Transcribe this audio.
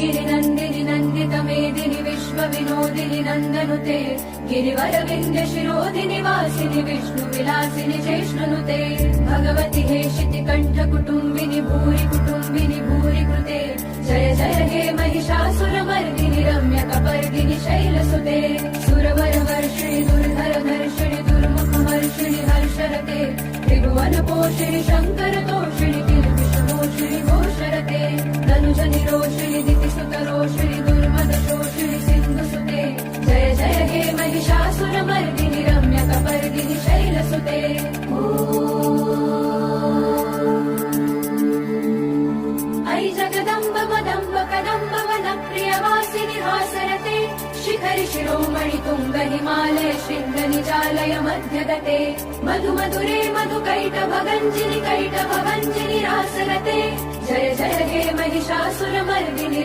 गिरिनन्दिनि नन्दितमेदिनि विश्वविनोदिनि नन्दनुते गिरिवरविन्द्य शिरोधिनि वासिनि विष्णुविलासिनि चैष्णुनुते भगवति हेशिति कण्ठकुटुम्बिनि भूरि कुटुम्बिनि भूरि कृते जय जय हे महिषासुरमर्दिनि रम्यकपर्दिनि शैलसुते सुरवरवर्षिणि दुर्धरधर्षिणि दुर्मुखमर्षिणि हर्षरते त्रिभुवनपोषिणि शङ्करतोषिणि किल्बिषमोषिणि घोषरते धनुजनिरोषिणि दितिसुतरोषिणि दुर्मदशोषिणि सिन्धुसुते जय जय हे महिषासुरमर्दिनि रम्यकपर्दिनि शैलसुते ऐ जगदम्ब मदम्ब कदम्ब वनप्रियवासिनि हासरते शिखरि शिरोमणि तुङ्ग हिमालय शृङ्ग निजालय मध्यगते मधु मधुरे मधुकैटभगञ्जिनि कैटभभञ्जिनि रासरते जय जय हे महिषासुरमर्दिनि